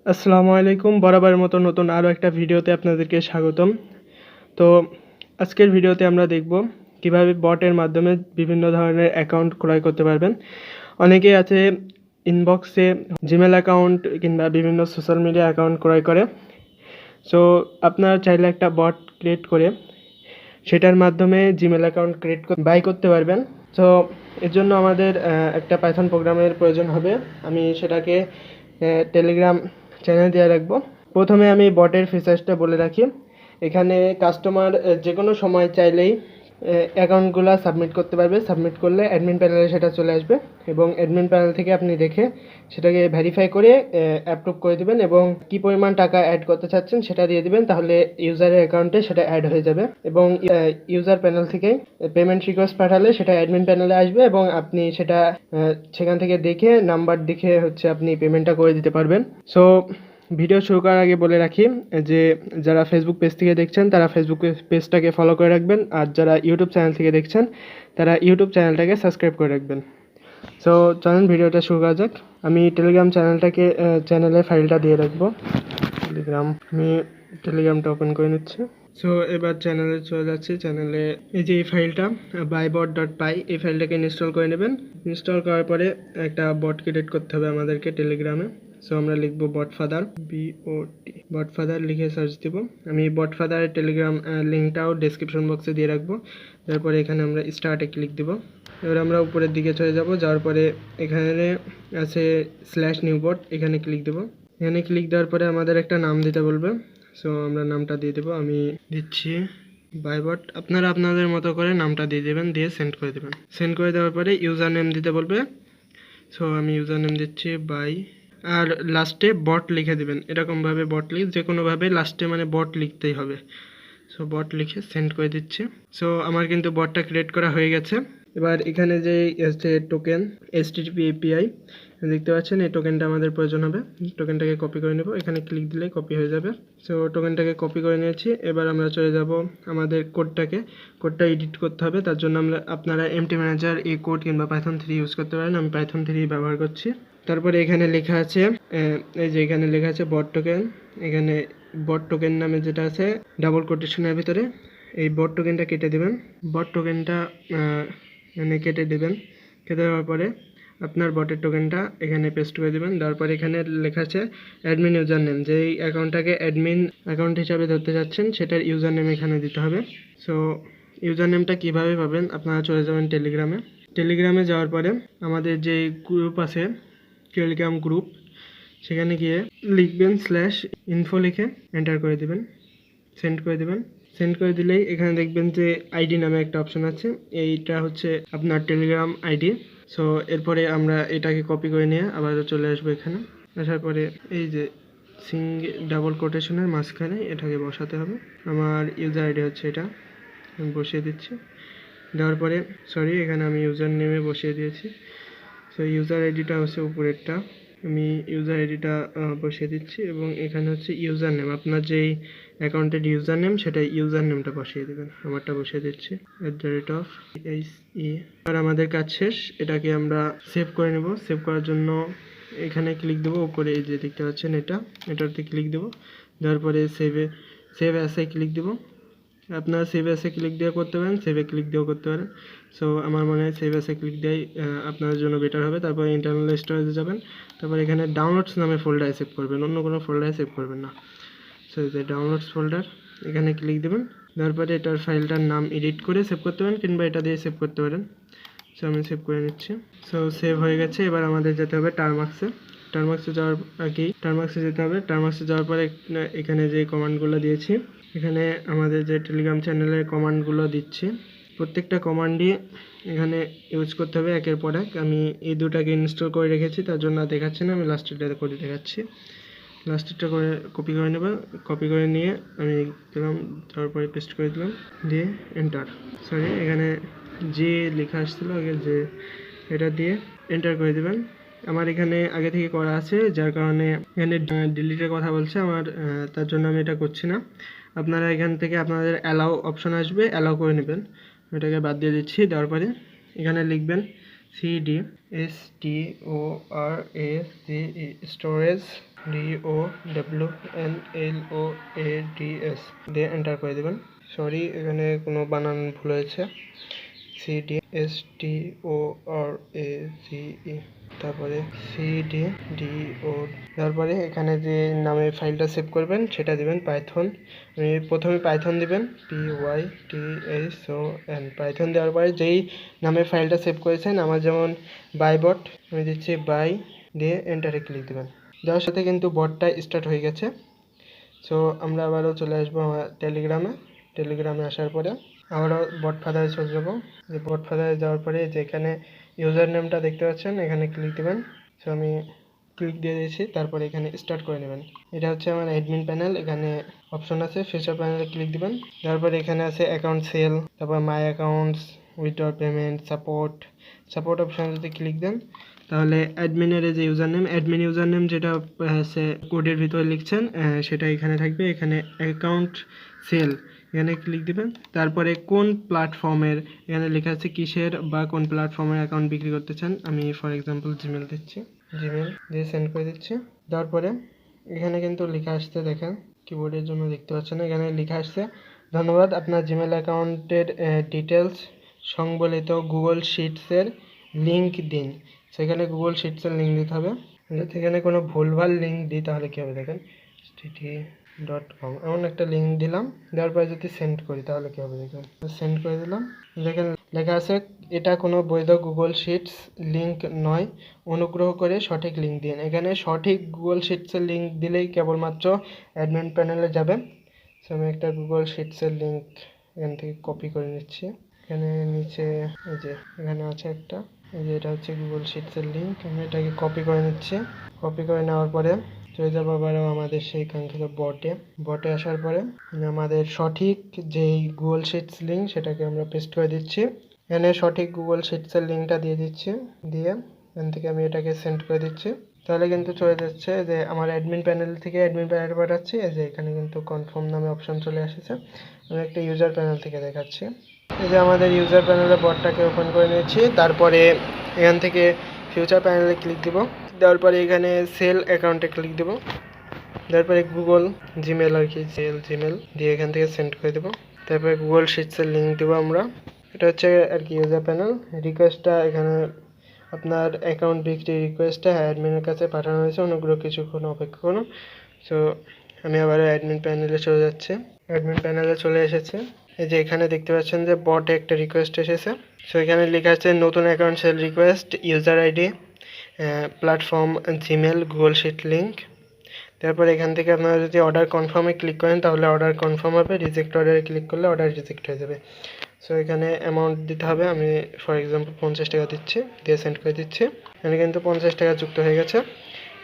আসসালামু আলাইকুম। বরাবরের মতো নতুন আরও একটা ভিডিওতে আপনাদেরকে স্বাগতম। তো আজকের ভিডিওতে আমরা দেখব কিভাবে বটের মাধ্যমে বিভিন্ন ধরনের অ্যাকাউন্ট ক্রয় করতে পারবেন। অনেকেই আছে ইনবক্সে জিমেল অ্যাকাউন্ট কিংবা বিভিন্ন সোশ্যাল মিডিয়া অ্যাকাউন্ট ক্রয় করে। সো আপনারা চাইলে একটা বট ক্রিয়েট করে সেটার মাধ্যমে জিমেল অ্যাকাউন্ট বাই করতে পারবেন। সো এর জন্য আমাদের একটা পাইথন প্রোগ্রামের প্রয়োজন হবে। আমি সেটাকে টেলিগ্রাম চ্যানেল দিয়ে রাখবো। প্রথমে আমি বটের ফিচার্সটা বলে রাখি। এখানে কাস্টমার যে কোনো সময় চাইলেই অ্যাকাউন্টগুলো সাবমিট করতে পারবে। সাবমিট করলে অ্যাডমিন প্যানেলে সেটা চলে আসবে এবং অ্যাডমিন প্যানেল থেকে আপনি দেখে সেটাকে ভেরিফাই করে অ্যাপ্রুভ করে দেবেন এবং কী পরিমাণ টাকা অ্যাড করতে চাচ্ছেন সেটা দিয়ে দেবেন। তাহলে ইউজারের অ্যাকাউন্টে সেটা অ্যাড হয়ে যাবে এবং ইউজার প্যানেল থেকেই পেমেন্ট রিকোয়েস্ট পাঠালে সেটা অ্যাডমিন প্যানেলে আসবে এবং আপনি সেটা সেখান থেকে দেখে নাম্বার দেখে আপনি পেমেন্টটা করে দিতে পারবেন। সো ভিডিও শুরু করার আগে বলে রাখি যে যারা ফেসবুক পেজ থেকে দেখছেন তারা ফেসবুক পেজটাকে ফলো করে রাখবেন, আর যারা ইউটিউব চ্যানেল থেকে দেখছেন তারা ইউটিউব চ্যানেলটাকে সাবস্ক্রাইব করে রাখবেন। সো চলুন ভিডিওটা শুরু করা যাক। আমি টেলিগ্রাম চ্যানেলের ফাইলটা দিয়ে রাখবো। আমি টেলিগ্রামটা ওপেন করে নিচ্ছি। সো এবার চ্যানেলে চলে যাচ্ছি। চ্যানেলে এই যে এই ফাইলটা bybot.py, এই ফাইলটাকে ইনস্টল করে নেবেন। ইনস্টল করার পরে একটা বট ক্রিয়েট করতে হবে আমাদেরকে টেলিগ্রামে। সো আমরা লিখবো বটফাদার, BOT, বটফাদার লিখে সার্চ দিব। আমি বটফাদারের টেলিগ্রাম লিঙ্কটাও ডেসক্রিপশন বক্সে দিয়ে রাখবো। তারপরে এখানে আমরা স্টার্টে ক্লিক দিব। এবার আমরা উপরের দিকে চলে যাব। যাওয়ার পরে এখানে আছে /newbot, এখানে ক্লিক দেব। এখানে ক্লিক দেওয়ার পরে আমাদের একটা নাম দিতে বলবে। সো আমরা নামটা দিয়ে দেবো। আমি দিচ্ছি বাইবট। আপনারা আপনাদের মতো করে নামটা দিয়ে দেবেন, দিয়ে সেন্ড করে দেবেন। সেন্ড করে দেওয়ার পরে ইউজার নেম দিতে বলবে। সো আমি ইউজার নেম দিচ্ছি বাই, আর লাস্টে বট লিখে দেবেন। এরকমভাবে বট যে কোনোভাবে লাস্টে মানে বট লিখতেই হবে। সো বট লিখে সেন্ড করে দিচ্ছি। সো আমার কিন্তু বটটা ক্রিয়েট করা হয়ে গেছে। এবার এখানে যে টোকেন HTTP API দেখতে পাচ্ছেন, এই টোকেনটা আমাদের প্রয়োজন হবে। টোকেনটাকে কপি করে নেব, এখানে ক্লিক দিলে কপি হয়ে যাবে। সো টোকেনটাকে কপি করে নিয়েছি। এবার আমরা চলে যাব আমাদের কোডটা এডিট করতে হবে। তার জন্য আপনারা এমটি ম্যানেজার এই কোড কিংবা পাইথন 3 ইউজ করতে পারেন। আমি পাইথন 3 ব্যবহার করছি। তারপরে এখানে লেখা আছে এই যে এখানে লেখা আছে বট টোকেন। এখানে বট টোকেন নামে যেটা আছে ডাবল কোটেশনের ভিতরে এই বট টোকেনটা কেটে দেবেন। বট টোকেনটা কেটে দেবেন। কেটে দেওয়ার পরে আপনার বটের টোকেনটা এখানে পেস্ট করে দেবেন। তারপর এখানে লেখা আছে অ্যাডমিন ইউজার নেম, যেই অ্যাকাউন্টটাকে অ্যাডমিন অ্যাকাউন্ট হিসাবে ধরতে যাচ্ছেন সেটার ইউজার নেম এখানে দিতে হবে। সো ইউজার নেমটা কীভাবে পাবেন, আপনারা চলে যাবেন টেলিগ্রামে যাওয়ার পরে আমাদের যে গ্রুপ আছে টেলিগ্রাম গ্রুপ, সেখানে গিয়ে লিখবেন /info লিখে এন্টার করে দেবেন, সেন্ড করে দেবেন। সেন্ড করে দিলেই এখানে দেখবেন যে আইডি নামে একটা অপশন আছে, এইটা হচ্ছে আপনার টেলিগ্রাম আইডি। সো এরপরে আমরা এটাকে কপি করে নিয়ে আবার চলে আসবো। এখানে আসার পরে এই যে ডাবল কোটেশনের মাঝখানে এটাকে বসাতে হবে। আমার ইউজার আইডি হচ্ছে এটা, আমি বসিয়ে দিচ্ছি। দেওয়ার পরে এখানে আমি ইউজার নেমে বসিয়ে দিয়েছি। সো ইউজার আইডিটা হচ্ছে উপরেরটা, আমি ইউজার আইডিটা বসিয়ে দিচ্ছি এবং এখানে হচ্ছে ইউজার নেম, আপনার যেই অ্যাকাউন্টের ইউজার নেম সেটা ইউজার নেমটা বসিয়ে দেবেন। আমারটা বসিয়ে দিচ্ছি @HE। আর আমাদের কাজ শেষ। এটাকে আমরা সেভ করে নেব। সেভ করার জন্য এখানে ক্লিক দেবো। উপরে এই যে দেখতে পাচ্ছেন এটাতে ক্লিক দেবো। দেওয়ার পরে সেভ অ্যাসে ক্লিক দেবো। আপনারা সেভ অ্যাসে ক্লিক দিয়ে করতে পারেন, সেভে ক্লিক দিয়েও করতে পারেন। সো আমার মনে হয় সেভ অ্যাসে ক্লিক দেওয়াই আপনাদের জন্য বেটার হবে। তারপর ইন্টারনাল স্টোরেজে যাবেন। তারপর এখানে ডাউনলোডস নামে ফোল্ডারে সেভ করবেন, অন্য কোনো ফোল্ডারে সেভ করবেন না। সো এই যে ডাউনলোডস ফোল্ডার, এখানে ক্লিক দেবেন। দেওয়ার পরে এটার ফাইলটার নাম এডিট করে সেভ করতে পারেন কিংবা এটা দিয়ে সেভ করতে পারেন। সো আমি সেভ করে নিচ্ছি। সো সেভ হয়ে গেছে। এবার আমাদের যেতে হবে টার্মাক্সে যাওয়ার আগেই টার্মাক্সে যেতে হবে। টার্মাক্সে যাওয়ার পরে এখানে যে কমান্ডগুলো দিয়েছি, এখানে আমাদের যে টেলিগ্রাম চ্যানেলের কমান্ডগুলো দিচ্ছি, প্রত্যেকটা কমান্ডই এখানে ইউজ করতে হবে একের পর এক। আমি এই দুটাকে ইনস্টল করে রেখেছি, তার জন্য দেখাচ্ছি না, আমি লাস্টেরটা করে দেখাচ্ছি। লাস্টেরটা করে কপি করে নেব। কপি করে নিয়ে আমি দিলাম, তারপরে পেস্ট করে দিলাম, দিয়ে এন্টার। এখানে যে লেখা আসছিলো আগে, যে এটা দিয়ে এন্টার করে দেবেন। আমার এখানে আগে থেকে করা আছে, যার কারণে এখানে ডিলিটের কথা বলছে আমার, তার জন্য আমি এটা করছি না। আপনারা এখান থেকে আপনাদের অ্যালাউ অপশন আসবে, অ্যালাউ করে নেবেন। এটাকে বাদ দিয়ে দিচ্ছি। দেওয়ার পরে এখানে লিখবেন CDSTORAGE স্টোরেজ DOWNLOADS দিয়ে এন্টার করে দেবেন। সরি, এখানে কোনো বানান ভুল হয়েছে। CDSTORACE, তারপরে CDDO, তারপরে এখানে যে নামে ফাইলটা সেভ করবেন সেটা দিবেন পাইথন। প্রথমে পাইথন দিবেন, PYTHON, পাইথন দেওয়ার পরে যেই নামে ফাইলটা সেভ করেছেন, আমার যেমন বাইবট, আমি দিচ্ছি বাই, দিয়ে এন্টারে ক্লিক দেবেন। দেওয়ার সাথে কিন্তু বটটা স্টার্ট হয়ে গেছে। সো আমরা আবারও চলে আসবো আমার টেলিগ্রামে আসার পরে আবারও বট ফাদারে চলে যাবো। যে বট ফাদারে যাওয়ার পরে যেখানে ইউজার নেমটা দেখতে পাচ্ছেন এখানে ক্লিক দেবেন। সো আমি ক্লিক দিয়ে দিয়েছি, তারপরে এখানে স্টার্ট করে নেবেন। এটা হচ্ছে আমার অ্যাডমিন প্যানেল, এখানে অপশন আছে, ফিচার প্যানেলে ক্লিক দিবেন। তারপরে এখানে আছে অ্যাকাউন্ট সেল, তারপর মাই অ্যাকাউন্টস, উইথড্র পেমেন্ট, সাপোর্ট অপশানে যদি ক্লিক দেন তাহলে অ্যাডমিনের যে অ্যাডমিন ইউজার নেম যেটা হচ্ছে কোডের ভিতরে লিখছেন সেটা এখানে থাকবে। এখানে অ্যাকাউন্ট সেল, এখানে ক্লিক দিবেন। তারপরে কোন প্ল্যাটফর্মের, এখানে লেখা আছে কিসের বা কোন প্ল্যাটফর্মের অ্যাকাউন্ট বিক্রি করতে চান। আমি ফর এক্সাম্পল জিমেল দিচ্ছি, জিমেল দিয়ে সেন্ড করে দিচ্ছি। দেওয়ার পরে এখানে কিন্তু লেখা আসছে, দেখেন কিবোর্ডের জন্য দেখতে পাচ্ছেন, এখানে লেখা আসছে ধন্যবাদ, আপনার জিমেল অ্যাকাউন্টের ডিটেলস সংবলিত গুগল শিটসের লিঙ্ক দিন। সেখানে গুগল শিটসের লিঙ্ক দিতে হবে। যদি এখানে কোনো ভুলভাল লিঙ্ক দিই তাহলে কী হবে, দেখেন tt.com এমন একটা লিঙ্ক দিলাম। দেওয়ার পরে যদি সেন্ড করি তাহলে কী হবে, দেখেন সেন্ড করে দিলাম। দেখেন লেখা আছে এটা কোনো বৈধ গুগল শিটস লিঙ্ক নয়, অনুগ্রহ করে সঠিক লিঙ্ক দিন। এখানে সঠিক গুগল শিটসের লিঙ্ক দিলেই কেবলমাত্র অ্যাডমিন প্যানেলে যাবে। সো আমি একটা গুগল শিটসের লিঙ্ক এখান থেকে কপি করে নিচ্ছি। এখানে নিচে এই যে এখানে আছে একটা, এই যে এটা হচ্ছে গুগল শিটসের লিঙ্ক। আমি এটাকে কপি করে নিচ্ছি। কপি করে নেওয়ার পরে চলে যাবো আবারও আমাদের সেই কাঙ্ক্ষিত বটে আসার পরে আমাদের সঠিক যেই গুগল শিটস লিঙ্ক সেটাকে আমরা পেস্ট করে দিচ্ছি। এখানে সঠিক গুগল শিটসের লিঙ্কটা দিয়ে দিচ্ছি, দিয়ে এখান থেকে আমি এটাকে সেন্ড করে দিচ্ছি। তাহলে কিন্তু চলে যাচ্ছে যে আমার অ্যাডমিন প্যানেল থেকে অ্যাডমিন প্যানেল পাঠাচ্ছি। এই যে এখানে কিন্তু কনফার্ম নামে অপশন চলে এসেছে। আমি একটা ইউজার প্যানেল থেকে দেখাচ্ছি। এই যে আমাদের ইউজার প্যানেলে বটটাকে ওপেন করে নিয়েছি। তারপরে এখান থেকে ফিউচার প্যানেলে ক্লিক দিব। দেওয়ার পরে এখানে সেল অ্যাকাউন্টে ক্লিক দেবো। দেওয়ার পরে গুগল জিমেল আর কি, জিমেল দিয়ে এখান থেকে সেন্ড করে দেবো। তারপরে গুগল শিটসের লিঙ্ক দেবো আমরা। এটা হচ্ছে আর কি ইউজার প্যানেল। রিকোয়েস্টটা এখানে আপনার অ্যাকাউন্ট বিক্রি রিকোয়েস্টটা অ্যাডমিনের কাছে পাঠানো হয়েছে, অনুগ্রহ কিছুক্ষণ অপেক্ষা করুন। সো আমি আবার অ্যাডমিন প্যানেলে চলে যাচ্ছি। অ্যাডমিন প্যানেলে চলে এসেছে। এই যে এখানে দেখতে পাচ্ছেন যে বটে একটা রিকোয়েস্ট এসেছে। সো এখানে লেখা আছে নতুন account sell request, user ID, platform Gmail, Google sheet link. তারপর এখান থেকে আপনারা যদি অর্ডার কনফার্মে ক্লিক করেন তাহলে অর্ডার কনফার্ম হবে, রিজেক্ট অর্ডারে ক্লিক করলে অর্ডার রিজেক্ট হয়ে যাবে। সো এখানে অ্যামাউন্ট দিতে হবে। আমি ফর এক্সাম্পল 50 টাকা দিচ্ছি, দিয়ে সেন্ড করে দিচ্ছি। এখানে কিন্তু 50 টাকা যুক্ত হয়ে গেছে।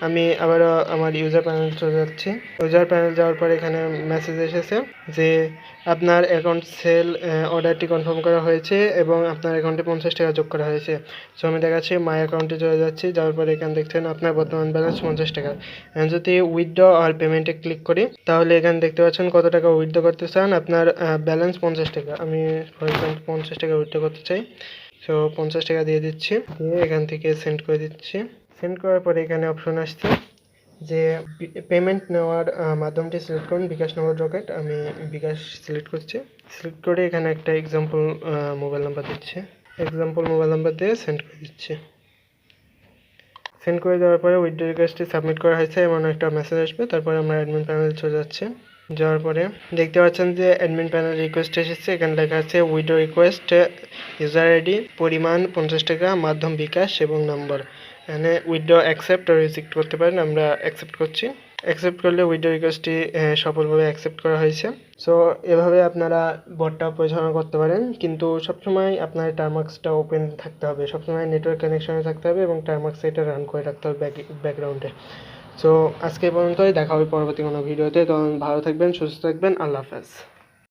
আমি আবারও আমার ইউজার প্যানেল চলে যাচ্ছি। ইউজার প্যানেল যাওয়ার পর এখানে মেসেজ এসেছে যে আপনার অ্যাকাউন্ট সেল অর্ডারটি কনফার্ম করা হয়েছে এবং আপনার অ্যাকাউন্টে 50 টাকা যোগ করা হয়েছে। সো আমি দেখাচ্ছি মাই অ্যাকাউন্টে চলে যাচ্ছি। যাওয়ার পরে এখানে দেখছেন আপনার বর্তমান ব্যালেন্স 50 টাকা। যদি উইথড্র আর পেমেন্টে ক্লিক করি তাহলে এখানে দেখতে পাচ্ছেন কত টাকা উইথড্র করতে চান। আপনার ব্যালেন্স 50 টাকা। আমি ফর এক্সাম্পল 50 টাকা উইথড্র করতে চাই। সো 50 টাকা দিয়ে দিচ্ছি, দিয়ে এখান থেকে সেন্ড করে দিচ্ছি। সেন্ড করার পরে এখানে অপশন আসছে যে পেমেন্ট নেওয়ার মাধ্যমটি সিলেক্ট করুন, বিকাশ নগদ রকেট। আমি বিকাশ সিলেক্ট করছি। সিলেক্ট করে এখানে একটা এক্সাম্পল মোবাইল নাম্বার দিচ্ছি। এক্সাম্পল মোবাইল নাম্বার দিয়ে সেন্ড করে দিচ্ছি। সেন্ড করে দেওয়ার পরে উইথড্র রিকোয়েস্টটি সাবমিট করা হয়েছে এমন একটা মেসেজ আসবে। তারপরে আমরা অ্যাডমিন প্যানেলে চলে যাচ্ছে। যাওয়ার পরে দেখতে পাচ্ছেন যে অ্যাডমিন প্যানেল রিকোয়েস্ট এসেছে। এখানে লেখা আছে উইথড্র রিকোয়েস্ট, ইউজার আইডি, পরিমাণ 50 টাকা, মাধ্যম বিকাশ এবং নম্বর। এখানে উইথড্র অ্যাকসেপ্ট আর রিজেক্ট করতে পারেন। আমরা অ্যাকসেপ্ট করছি। অ্যাকসেপ্ট করলে উইথড্র রিকোয়েস্টটি সফলভাবে অ্যাকসেপ্ট করা হয়েছে। সো এভাবে আপনারা বটটা পরিচালনা করতে পারেন, কিন্তু সবসময় আপনার টার্মাক্সটা ওপেন থাকতে হবে, সবসময় নেটওয়ার্ক কানেকশনে থাকতে হবে এবং টার্মাক্স এটা রান করে রাখতে হবে ব্যাকগ্রাউন্ডে। সো আজকে এই পর্যন্তই, দেখা হবে পরবর্তী কোনো ভিডিওতে। তখন ভালো থাকবেন, সুস্থ থাকবেন, আল্লাহ হাফেজ।